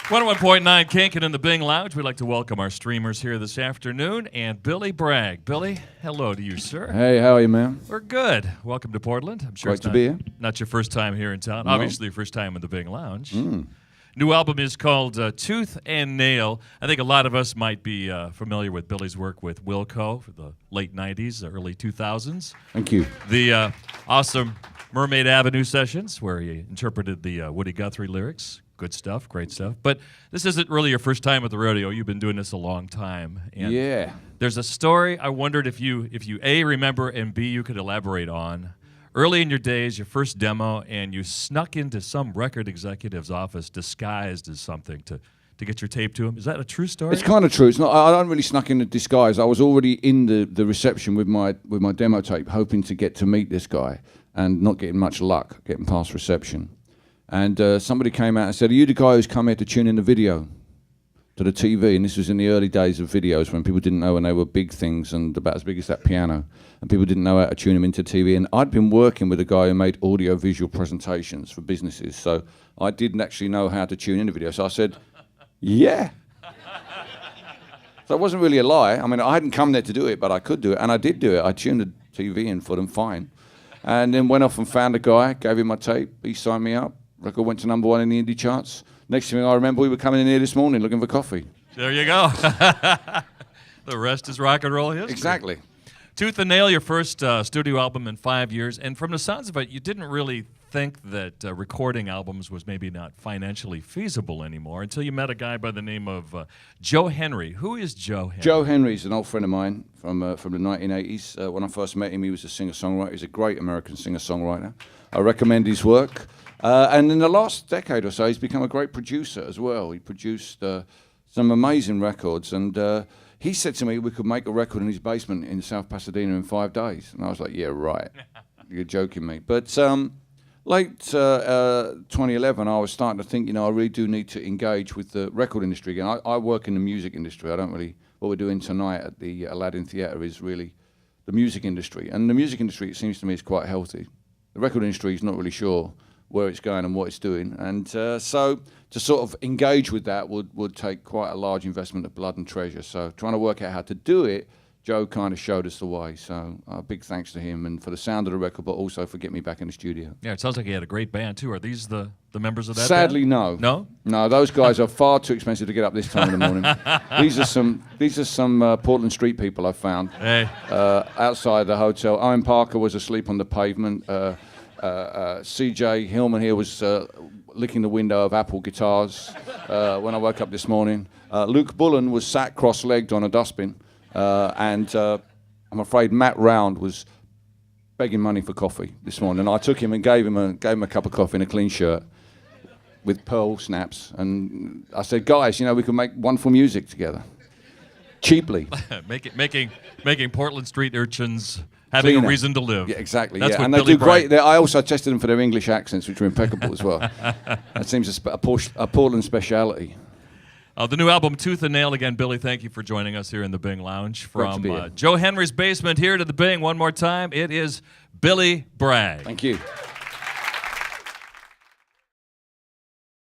101.9 KINK and in the Bing Lounge, we'd like to welcome our streamers here this afternoon and Billy Bragg. Billy, hello to you, sir. Hey, how are you, man? We're good. Welcome to Portland. I'm sure Great to be here. Not your first time here in town. No. Obviously, your first time in the Bing Lounge. New album is called Tooth and Nail. I think a lot of us might be familiar with Billy's work with Wilco for the late 90s, early 2000s. Thank you. The awesome Mermaid Avenue sessions where he interpreted the Woody Guthrie lyrics. Good stuff, great stuff. But this isn't really your first time at the rodeo. You've been doing this a long time. And yeah. There's a story I wondered if you A, remember, and B, you could elaborate on. Early in your days, your first demo, and you snuck into some record executive's office disguised as something to get your tape to him. Is that a true story? It's kind of true. It's not. I don't really snuck in the disguise. I was already in the reception with my demo tape, hoping to get to meet this guy, and not getting much luck getting past reception. And somebody came out and said, "Are you the guy who's come here to tune in the video to the TV?" And this was in the early days of videos when people didn't know when they were big things and about as big as that piano. And people didn't know how to tune them into TV. And I'd been working with a guy who made audio-visual presentations for businesses. So I didn't actually know how to tune in the video. So I said, yeah. So it wasn't really a lie. I mean, I hadn't come there to do it, but I could do it. And I did do it. I tuned the TV in for them fine. And then went off and found a guy, gave him my tape. He signed me up. Record went to #1 in the indie charts. Next thing I remember, we were coming in here this morning looking for coffee. There you go. The rest is rock and roll history. Exactly. Tooth and Nail, your first studio album in 5 years. And from the sounds of it, you didn't really think that recording albums was maybe not financially feasible anymore until you met a guy by the name of Joe Henry. Who is Joe Henry? Joe Henry's an old friend of mine from the 1980s. When I first met him, he was a singer-songwriter. He's a great American singer-songwriter. I recommend his work. And in the last decade or so, he's become a great producer as well. He produced some amazing records. And he said to me we could make a record in his basement in South Pasadena in 5 days. And I was like, yeah, right. You're joking me. But late 2011, I was starting to think, I really do need to engage with the record industry again. I work in the music industry. I don't really, what we're doing tonight at the Aladdin Theatre is really the music industry. And the music industry, it seems to me, is quite healthy. The record industry is not really sure where it's going and what it's doing. And so to sort of engage with that would take quite a large investment of blood and treasure. So trying to work out how to do it, Joe kind of showed us the way. So big thanks to him and for the sound of the record, but also for getting me back in the studio. Yeah, it sounds like he had a great band too. Are these the members of that Sadly, band? no. No? No, those guys are far too expensive to get up this time in the morning. These are some Portland street people I found outside the hotel. Owen Parker was asleep on the pavement. CJ Hillman here was licking the window of Apple guitars when I woke up this morning. Luke Bullen was sat cross-legged on a dustbin. And I'm afraid Matt Round was begging money for coffee this morning. And I took him and gave him a cup of coffee in a clean shirt with pearl snaps. And I said, guys, we can make wonderful music together. Cheaply. making Portland street urchins having Cleaner. a reason to live. Yeah, exactly. That's yeah. what And they Billy do great. Bragg. I also tested them for their English accents, which were impeccable as well. That seems a Portland speciality. The new album, Tooth and Nail. Again, Billy, thank you for joining us here in the Bing Lounge. From Joe Henry's basement here to the Bing one more time, it is Billy Bragg. Thank you.